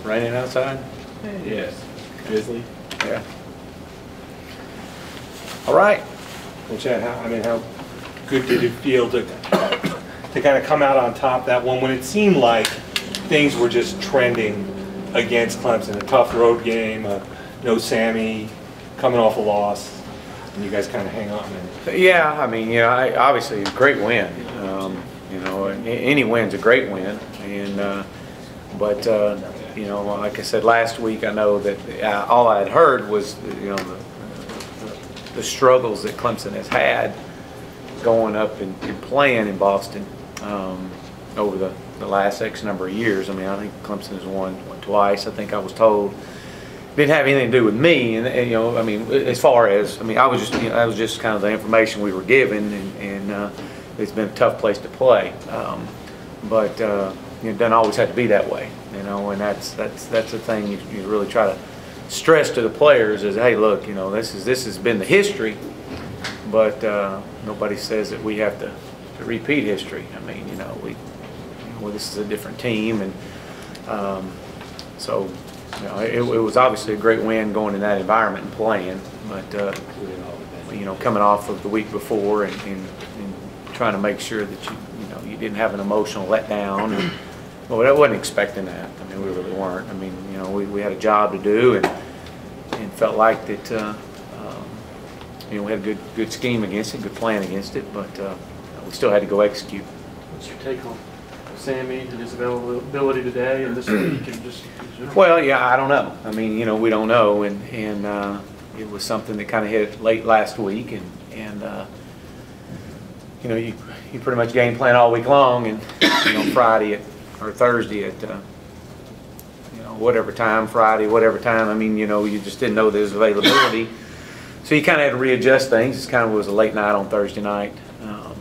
Raining outside? Yes. Drizzly. Yeah. All right. Well, Chad, how good did it feel to kind of come out on top that one when it seemed like things were just trending against Clemson? A tough road game, no Sammy, coming off a loss, and you guys kind of hang on. Yeah, I mean, obviously a great win. Any win's a great win, and but like I said last week, I know that all I had heard was the struggles that Clemson has had going up and playing in Boston over the last X number of years. I mean, I think Clemson has won twice. I think I was told. Didn't have anything to do with me, and I mean, as far as I was just that was just kind of the information we were given, and it's been a tough place to play, but it doesn't always have to be that way, and that's the thing you really try to stress to the players is, hey, look, this has been the history, but nobody says that we have to repeat history. I mean, this is a different team, and so. It was obviously a great win going in that environment and playing, but coming off of the week before and trying to make sure that you didn't have an emotional letdown. And, well, I wasn't expecting that. I mean, we really weren't. I mean, we had a job to do and felt like that. We had a good scheme against it, good plan against it, but we still had to go execute. What's your take on Sammy and his availability today and this week and just? Well, yeah, I don't know. I mean, we don't know, and it was something that kind of hit late last week, and you pretty much game plan all week long, and Friday or Thursday at whatever time, Friday, whatever time. I mean, you just didn't know there's availability, so you kind of had to readjust things. It kind of was a late night on Thursday night, kind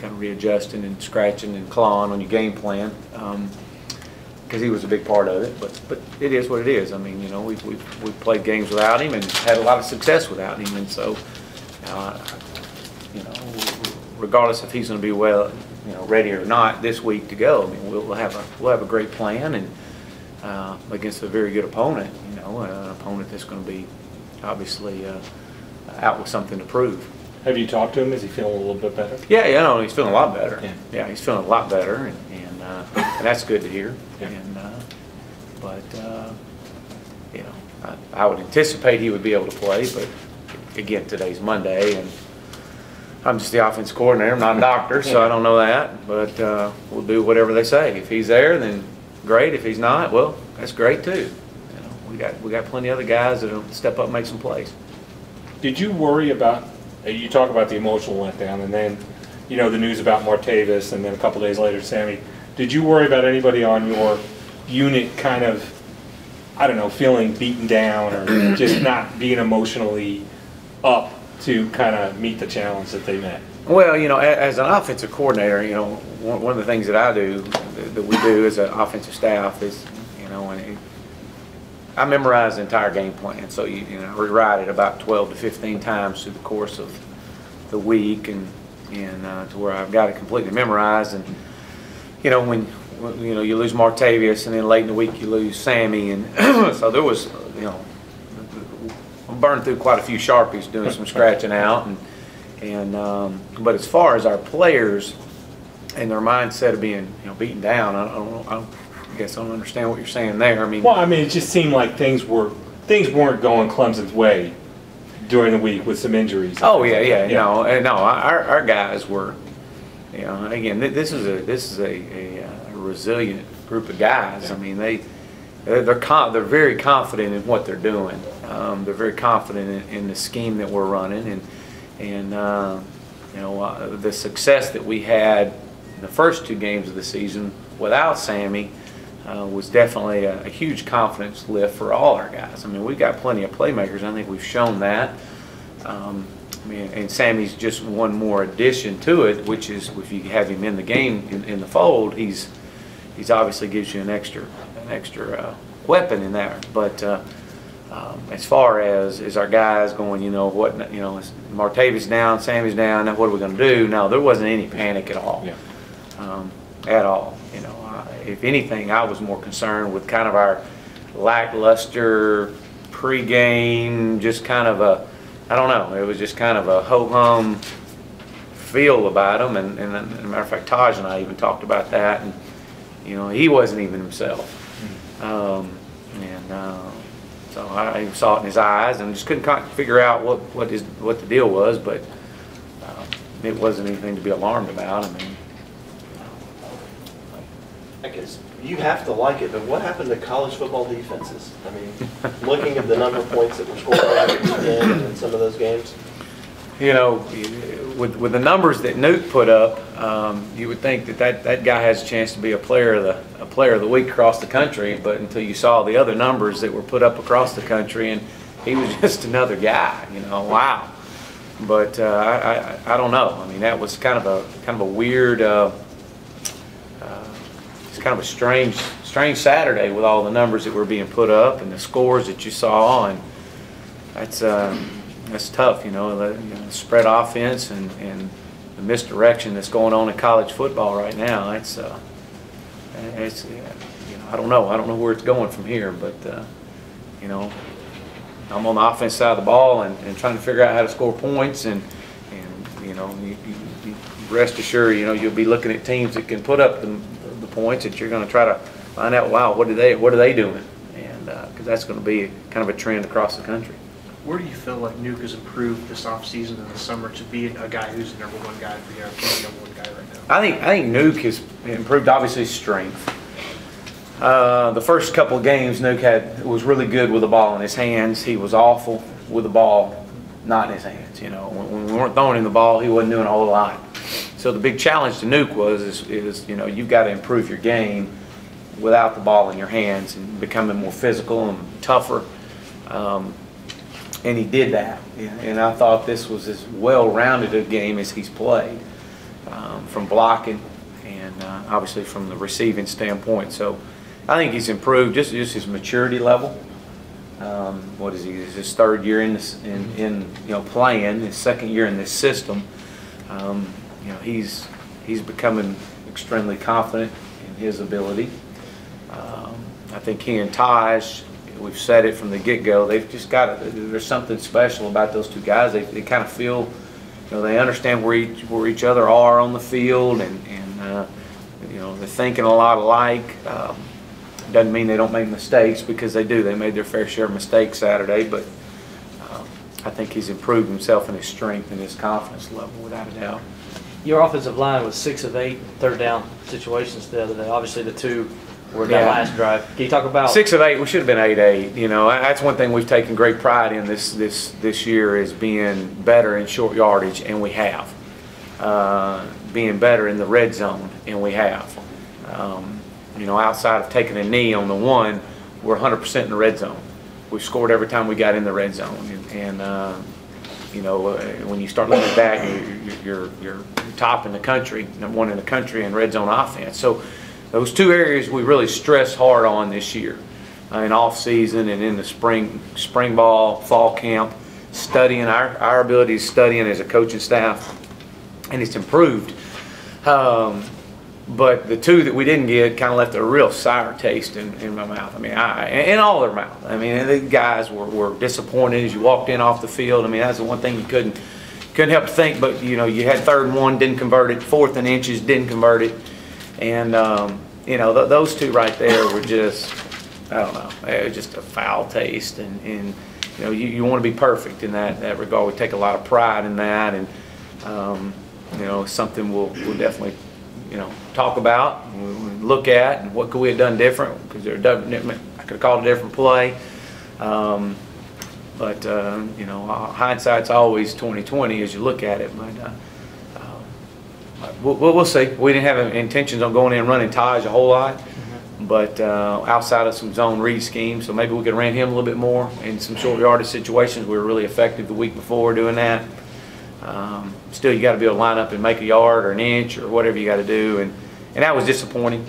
of readjusting and scratching and clawing on your game plan. Because he was a big part of it, but it is what it is. I mean, we've played games without him and had a lot of success without him, and so, regardless if he's going to be ready or not this week to go, I mean, we'll have a great plan and against a very good opponent, an opponent that's going to be obviously out with something to prove. Have you talked to him? Is he feeling a little bit better? Yeah, he's feeling a lot better. Yeah, he's feeling a lot better, and that's good to hear. Yeah. But I would anticipate he would be able to play. But again, today's Monday, and I'm just the offense coordinator. I'm not a doctor, so I don't know that. But we'll do whatever they say. If he's there, then great. If he's not, well, that's great too. We got plenty of other guys that'll step up and make some plays. Did you worry about? You talk about the emotional letdown, and then the news about Martavis, and then a couple days later, Sammy. Did you worry about anybody on your unit kind of, I don't know, feeling beaten down or just not being emotionally up to kind of meet the challenge that they met? Well, as an offensive coordinator, one of the things that I do, that we do as an offensive staff is, and I memorize the entire game plan. So, rewrite it about 12 to 15 times through the course of the week, and to where I've got it completely memorized. And when you lose Martavius, and then late in the week you lose Sammy, and so there was, I burned through quite a few Sharpies doing some scratching out, but as far as our players and their mindset of being beaten down, I guess I don't understand what you're saying there. I mean, well, it just seemed like things weren't going Clemson's way during the week with some injuries. Oh yeah. No, our guys were. Again, this is a resilient group of guys. Yeah. I mean, they're very confident in what they're doing. They're very confident in the scheme that we're running, and the success that we had in the first two games of the season without Sammy was definitely a huge confidence lift for all our guys. I mean, we've got plenty of playmakers. I think we've shown that. And Sammy's just one more addition to it, which is if you have him in the game in the fold, he's obviously gives you an extra weapon in there. But as far as our guys going, Martavis down, Sammy's down. Now what are we going to do? No, there wasn't any panic at all. Yeah. At all. If anything, I was more concerned with kind of our lackluster pregame, just kind of a, I don't know, it was just kind of a ho-hum feel about him. And as a matter of fact, Taj and I even talked about that, and you know, he wasn't even himself. So I saw it in his eyes, and just couldn't figure out what the deal was, but it wasn't anything to be alarmed about. I mean, I guess you have to like it, but what happened to college football defenses? I mean, looking at the number of points that were scored over the weekend and in some of those games. You know, with the numbers that Nuke put up, you would think that guy has a chance to be a player of the week across the country. But until you saw the other numbers that were put up across the country, and he was just another guy. You know, wow. But I don't know. I mean, that was kind of a weird, it's kind of a strange Saturday with all the numbers that were being put up and the scores that you saw, and that's tough, you know, the spread offense and the misdirection that's going on in college football right now. It's you know, I don't know where it's going from here, but you know, I'm on the offense side of the ball and trying to figure out how to score points, and you know, you rest assured, you know, you'll be looking at teams that can put up the points that you're going to try to find out, wow, what are they doing, and because that's going to be kind of a trend across the country. Where do you feel like Nuke has improved this offseason and the summer to be a guy who's the number one guy for you, the number one guy right now? I think Nuke has improved, obviously, strength. The first couple of games, Nuke was really good with the ball in his hands. He was awful with the ball not in his hands. You know, when we weren't throwing him the ball, he wasn't doing a whole lot. So the big challenge to Nuke is you know, you've got to improve your game without the ball in your hands and becoming more physical and tougher. And he did that, and I thought this was as well-rounded a game as he's played, from blocking and obviously from the receiving standpoint. So I think he's improved just his maturity level. What is he? This is his third year in you know, playing, his second year in this system. You know, he's becoming extremely confident in his ability. I think he and Taj, we've said it from the get-go, they've just got there's something special about those two guys. They kind of feel, you know, they understand where each other are on the field, and you know, they're thinking a lot alike. Doesn't mean they don't make mistakes, because they do. They made their fair share of mistakes Saturday, but I think he's improved himself in his strength and his confidence level without a doubt. Your offensive line was 6 of 8 third down situations the other day. Obviously, the 2 were that last drive. Can you talk about 6 of 8? We should have been 8-8. You know, that's one thing we've taken great pride in this year, is being better in short yardage, and we have. Being better in the red zone, and we have. You know, outside of taking a knee on the 1, we're 100% in the red zone. We've scored every time we got in the red zone, and you know, when you start looking at that, you're top in the country, number 1 in the country in red zone offense. So those 2 areas we really stress hard on this year, in off season and in the spring ball, fall camp, studying our ability to studying as a coaching staff, and it's improved. But the 2 that we didn't get kind of left a real sour taste in my mouth. I mean, in all their mouth. I mean, the guys were disappointed as you walked in off the field. I mean, that's the one thing you couldn't help to think. But you know, you had 3rd and 1, didn't convert it. 4th and inches, didn't convert it. And you know, those 2 right there were just, I don't know, it was just a foul taste. And you know, you want to be perfect in that regard. We take a lot of pride in that, and you know, something we'll definitely, you know, talk about, and look at, and what could we have done different, because I could have called a different play. But you know, hindsight's always 20/20 as you look at it. But we'll see. We didn't have intentions on going in and running Taj a whole lot, but outside of some zone read schemes, so maybe we could have ran him a little bit more in some short yardage situations. We were really effective the week before doing that. Still, you got to be able to line up and make a yard or an inch or whatever you got to do, and that was disappointing.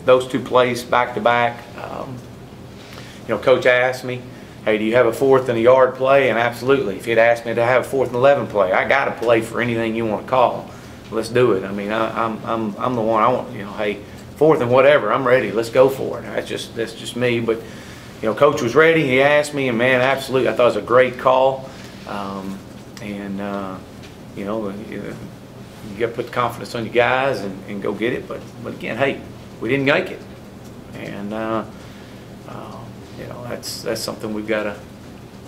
Those 2 plays back to back. You know, Coach asked me, "Hey, do you have a 4th and a yard play?" And absolutely, if he'd asked me to have a 4th and 11 play, I got to play for anything you want to call. Let's do it. I mean, I'm the one. I want, you know, hey, 4th and whatever, I'm ready. Let's go for it. That's just me. But you know, Coach was ready. He asked me, and man, absolutely, I thought it was a great call. You know, you got to put the confidence on your guys and go get it. But again, hey, we didn't make it, and you know, that's something we've got to.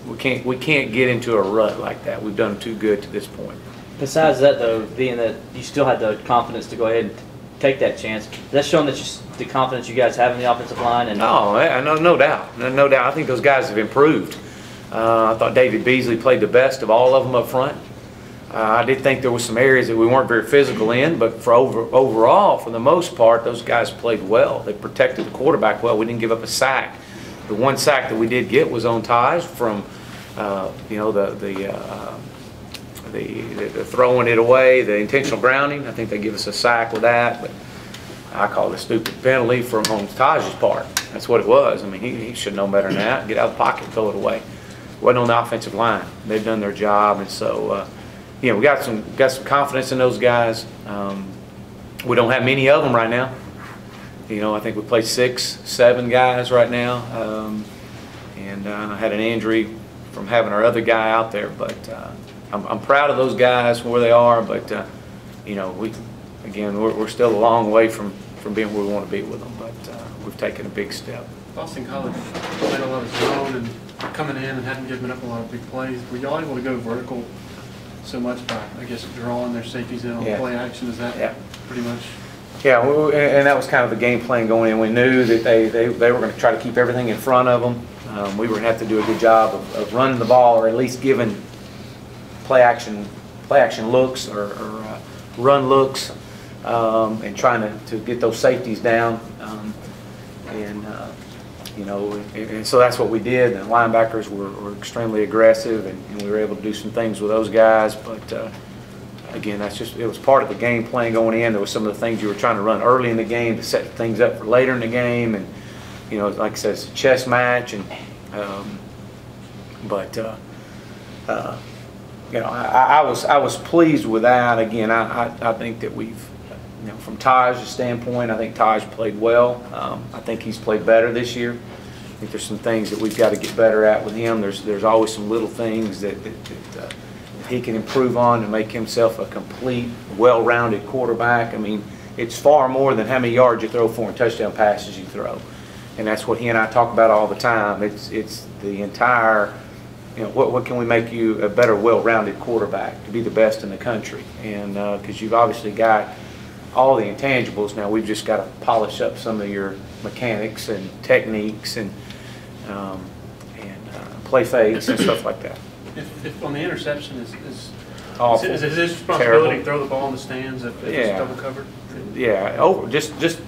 We can't get into a rut like that. We've done too good to this point. Besides that, though, being that you still had the confidence to go ahead and take that chance, that's showing that the confidence you guys have in the offensive line. And No doubt, no doubt. I think those guys have improved. I thought David Beasley played the best of all of them up front. I did think there were some areas that we weren't very physical in, but overall, for the most part, those guys played well. They protected the quarterback well. We didn't give up a sack. The one sack that we did get was on ties from, you know, the throwing it away, the intentional grounding. I think they give us a sack with that, but I call it a stupid penalty from on Taj's part. That's what it was. I mean, he should know better than that. Get out of the pocket and throw it away. Wasn't on the offensive line. They've done their job, and so you know, we got some confidence in those guys. We don't have many of them right now. You know, I think we play 6, 7 guys right now, and I had an injury from having our other guy out there, but I'm proud of those guys where they are. But you know, we're still a long way from being where we want to be with them, but we've taken a big step. Boston College played a lot of zone and coming in and hadn't given up a lot of big plays. Were y'all able to go vertical so much by, I guess, drawing their safeties in on play action? Is that pretty much? Yeah, and that was kind of the game plan going in. We knew that they were going to try to keep everything in front of them. We were going to have to do a good job of running the ball, or at least giving play action looks or run looks, and trying to get those safeties down. You know, and so that's what we did. The linebackers were extremely aggressive, and we were able to do some things with those guys. But again, it was part of the game plan going in. There was some of the things you were trying to run early in the game to set things up for later in the game, and you know, like I said, it's a chess match. And you know, I was pleased with that. Again, I think that we've, you know, from Taj's standpoint, I think Taj played well. I think he's played better this year. I think there's some things that we've got to get better at with him. There's always some little things that he can improve on to make himself a complete, well-rounded quarterback. I mean, it's far more than how many yards you throw for and touchdown passes you throw. And that's what he and I talk about all the time. It's the entire, you know, what can we make you a better, well-rounded quarterback to be the best in the country? And because you've obviously got all the intangibles. Now we've just got to polish up some of your mechanics and techniques and play fakes and stuff like that. If on the interception is Awful. Is it his responsibility Terrible. to throw the ball in the stands if it's double covered? Yeah, just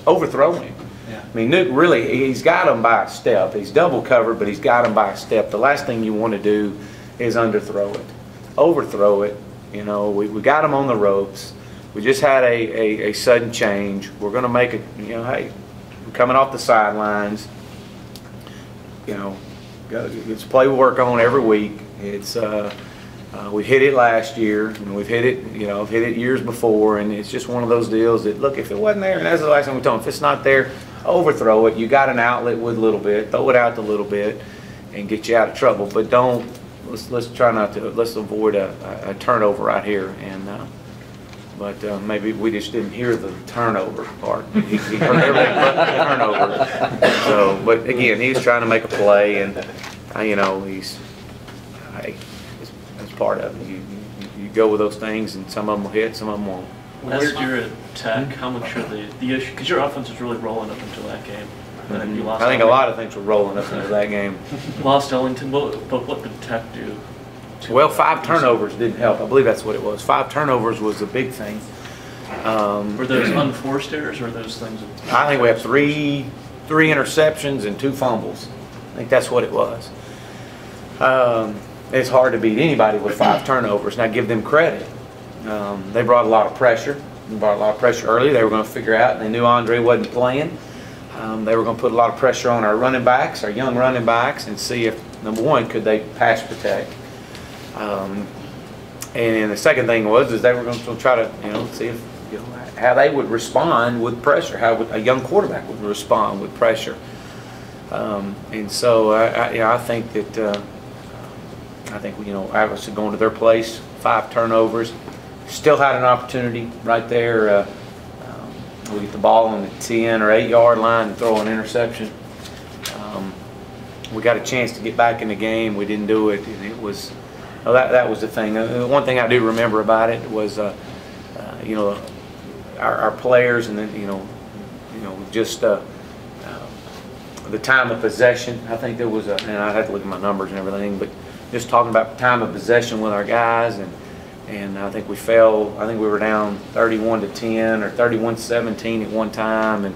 overthrowing him. Yeah. I mean, Nuke really, he's got him by a step. He's double covered, but he's got him by a step. The last thing you want to do is underthrow it, overthrow it. You know, we got him on the ropes. We just had a sudden change. We're going to make it, you know, hey, we're coming off the sidelines. You know, it's a play we work on every week. It's we hit it last year, and we've hit it, you know, hit it years before, and it's just one of those deals that, look, if it wasn't there, and that's the last time we told them, if it's not there, overthrow it. You got an outlet with a little bit, throw it out a little bit, and get you out of trouble. But don't, let's try not to, let's avoid a turnover right here. And but maybe we just didn't hear the turnover part. He heard everything but the turnover. So, but again, he's trying to make a play, and you know, hey, that's part of it. You go with those things, and some of them will hit, some of them won't. Where's your attack? How much are the issue? Because your offense was really rolling up until that game. And then you lost. I think a lot of things were rolling up into that game. Lost Ellington, but what did Tech do? Well, 5 turnovers didn't help. I believe that's what it was. 5 turnovers was a big thing. Were those unforced errors or those things? I think we have three interceptions and 2 fumbles. I think that's what it was. It's hard to beat anybody with 5 turnovers. Now, give them credit. They brought a lot of pressure. They brought a lot of pressure early. They were going to figure out, and they knew Andre wasn't playing. They were going to put a lot of pressure on our running backs, our young running backs, and see if, number one, could they pass protect. And the second thing was they were going to try to, you know, see if, you know, how they would respond with pressure, how a young quarterback would respond with pressure. And so I think that obviously going to their place, 5 turnovers, still had an opportunity right there. We get the ball on the 10 or 8 yard line and throw an interception. We got a chance to get back in the game. We didn't do it. And it was that was the thing. One thing I do remember about it was our players, and then just the time of possession. I think there was and I had to look at my numbers and everything, but just talking about time of possession with our guys, and I think we fell. I think we were down 31-10 or 31-17 at one time,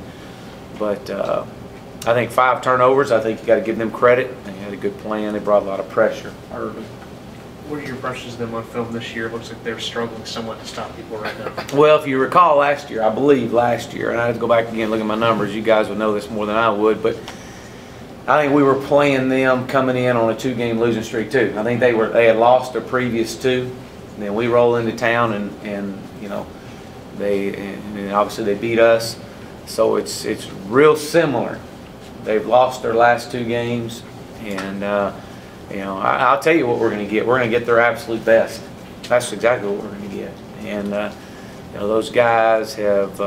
but I think 5 turnovers. I think you got to give them credit. They had a good plan. They brought a lot of pressure early. What are your impressions of them on film this year? It looks like they're struggling somewhat to stop people right now. Well, if you recall last year, I believe last year, and I had to go back again and look at my numbers. You guys would know this more than I would, but I think we were playing them coming in on a 2-game losing streak too. I think they had lost their previous 2, and then we roll into town and obviously they beat us. So it's real similar. They've lost their last 2 games, and I'll tell you what we're going to get. We're going to get their absolute best. That's exactly what we're going to get. And those guys have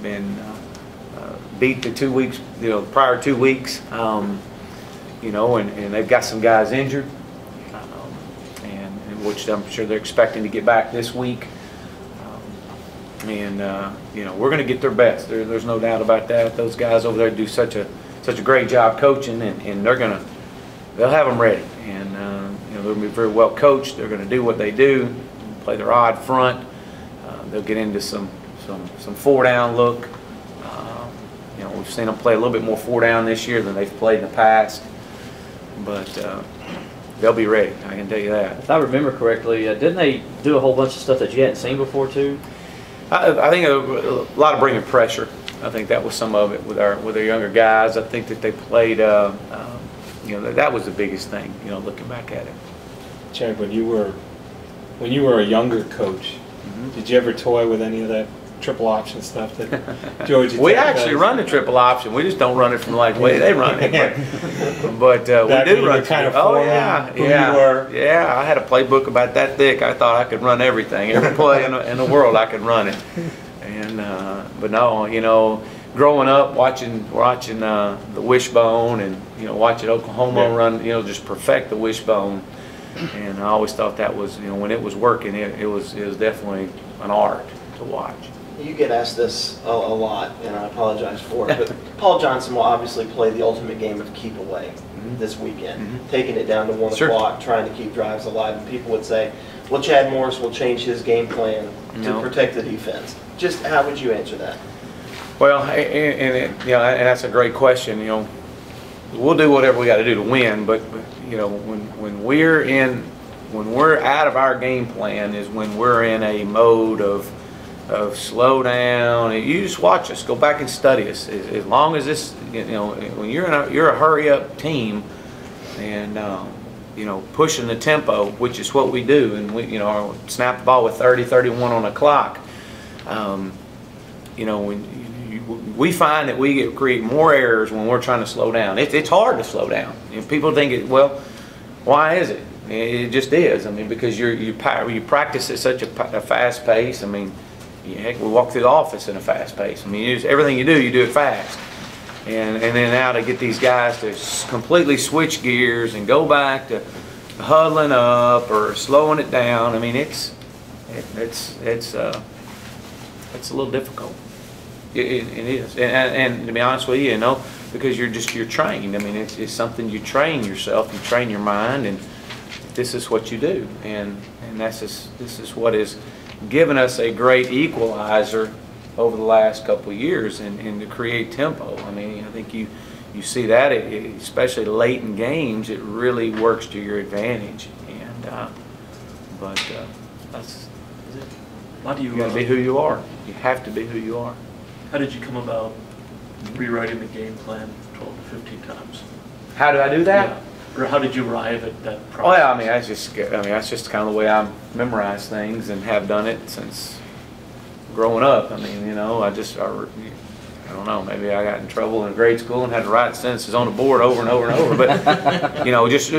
been beat the 2 weeks, the prior 2 weeks, and they've got some guys injured, and which I'm sure they're expecting to get back this week. We're going to get their best. There's no doubt about that. Those guys over there do such a great job coaching, and they'll have them ready, and they'll be very well coached. They're going to do what they do, play their odd front. They'll get into some 4-down look. We've seen them play a little bit more 4-down this year than they've played in the past, but they'll be ready. I can tell you that. If I remember correctly, didn't they do a whole bunch of stuff that you hadn't seen before too? I think a lot of bringing pressure. I think that was some of it with our younger guys. I think that they played. That was the biggest thing. Looking back at it. Chad, when you were a younger coach, did you ever toy with any of that triple option stuff that George? We actually run the triple option. We just don't run it from like the way they run it. But we do run kind of yeah. I had a playbook about that thick. I thought I could run everything, every play in the world. I could run it. And but no, growing up watching the wishbone and watching Oklahoma run, just perfect the wishbone. And I always thought that was, when it was working, it was definitely an art to watch. You get asked this a lot, and I apologize for it, but Paul Johnson will obviously play the ultimate game of keep away this weekend, taking it down to 1 o'clock, trying to keep drives alive. And people would say, well, Chad Morris will change his game plan to protect the defense. Just how would you answer that? Well, and that's a great question. We'll do whatever we got to do to win, but when we're out of our game plan is when we're in a mode of slow down. You just watch us. Go back and study us. As long as this, when you're a hurry up team, and pushing the tempo, which is what we do, and we snap the ball with 30-31 on the clock. When we find that we create more errors when we're trying to slow down. It's hard to slow down. People think why is it? It just is. Because you practice at such a fast pace. Heck, we walk through the office in a fast pace. Everything you do it fast. And then now to get these guys to completely switch gears and go back to huddling up or slowing it down. It's a little difficult. It is, and to be honest with you, because you're trained. It's something you train yourself, you train your mind, and this is what you do, and this is what has given us a great equalizer over the last couple of years, and to create tempo. I think you see that, especially late in games, it really works to your advantage, but that's it. You got to be who you are. You have to be who you are. How did you come about rewriting the game plan 12 to 15 times? How do I do that? Yeah. Or how did you arrive at that process? Well, that's just kind of the way I memorize things and have done it since growing up. I I don't know, maybe I got in trouble in grade school and had to write sentences on the board over and over and over. But, you know, just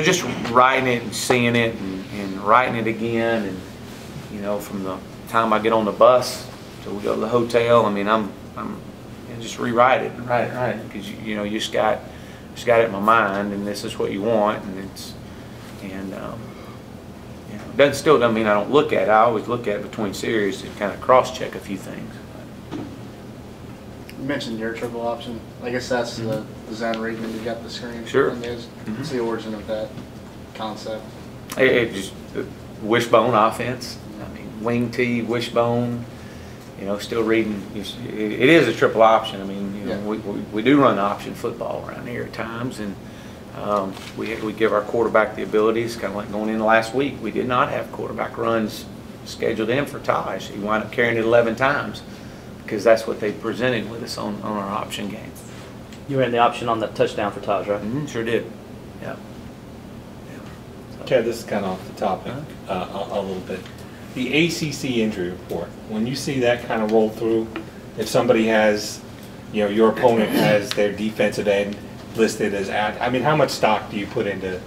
writing it and seeing it and writing it again. And, you know, from the time I get on the bus till we go to the hotel, I mean, I'm just rewrite it and write it. Because, you know, you just got it in my mind, and this is what you want. And you know, still doesn't mean I don't look at it. I always look at it between series to kind of cross-check a few things. You mentioned your triple option. I guess that's the zone read when you got the screen. Sure. What's the origin of that concept? It just wishbone offense. I mean, wing T, wishbone. You know, still reading. It is a triple option. I mean, you know, we do run option football around here at times, and we give our quarterback the abilities. Kind of like going into last week, we did not have quarterback runs scheduled in for Taj. He wound up carrying it 11 times. Because that's what they presented with us on our option game. You ran the option on that touchdown for Taj, right? Sure did. Yeah. Chad, this is kind of off the topic a little bit. The ACC injury report, when you see that kind of roll through, if somebody has, you know, your opponent has their defensive end listed as I mean, how much stock do you put into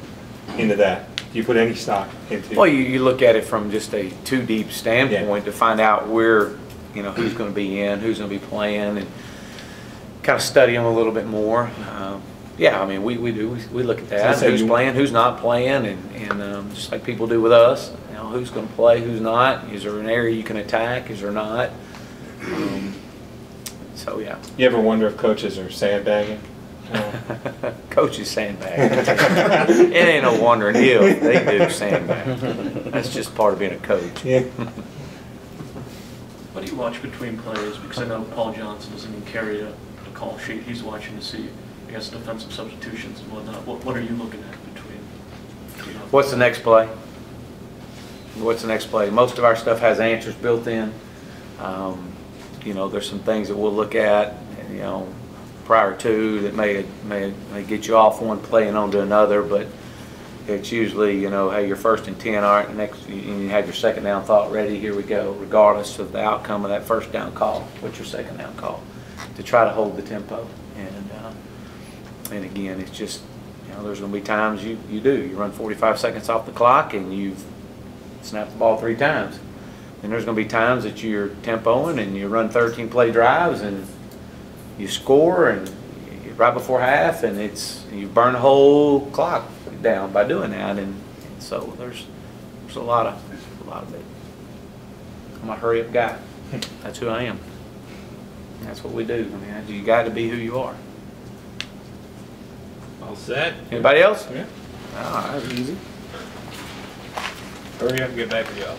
that? Do you put any stock into? Well, you look at it from just a too deep standpoint to find out where, you know, who's going to be in, who's going to be playing, and kind of study them a little bit more. Yeah, I mean, we look at that. So who's playing, who's not playing, and just like people do with us, you know, who's going to play, who's not. Is there an area you can attack? Is there not? So yeah. You ever wonder if coaches are sandbagging? Coaches sandbag. It ain't no wonder in hell they do sandbag. That's just part of being a coach. Yeah. What do you watch between plays? Because I know Paul Johnson doesn't even carry a call sheet. He's watching to see, I guess, defensive substitutions and whatnot. What are you looking at between What's the next play? What's the next play? Most of our stuff has answers built in. You know, there's some things that we'll look at, you know, prior to that may get you off one play and onto another, but it's usually, you know, hey, you're 1st and 10, all right, next, you had your 2nd down thought ready, here we go, regardless of the outcome of that 1st down call. What's your 2nd down call? To try to hold the tempo. And again, it's just, you know, there's going to be times you run 45 seconds off the clock and you've snapped the ball 3 times. And there's going to be times that you're tempoing and you run 13 play drives and you score and right before half, and you burn the whole clock down by doing that, and so there's a lot of it. I'm a hurry up guy. That's who I am. And that's what we do. I mean, you got to be who you are. All set. Anybody else? Yeah. Oh, that was easy. Hurry up and get back to y'all.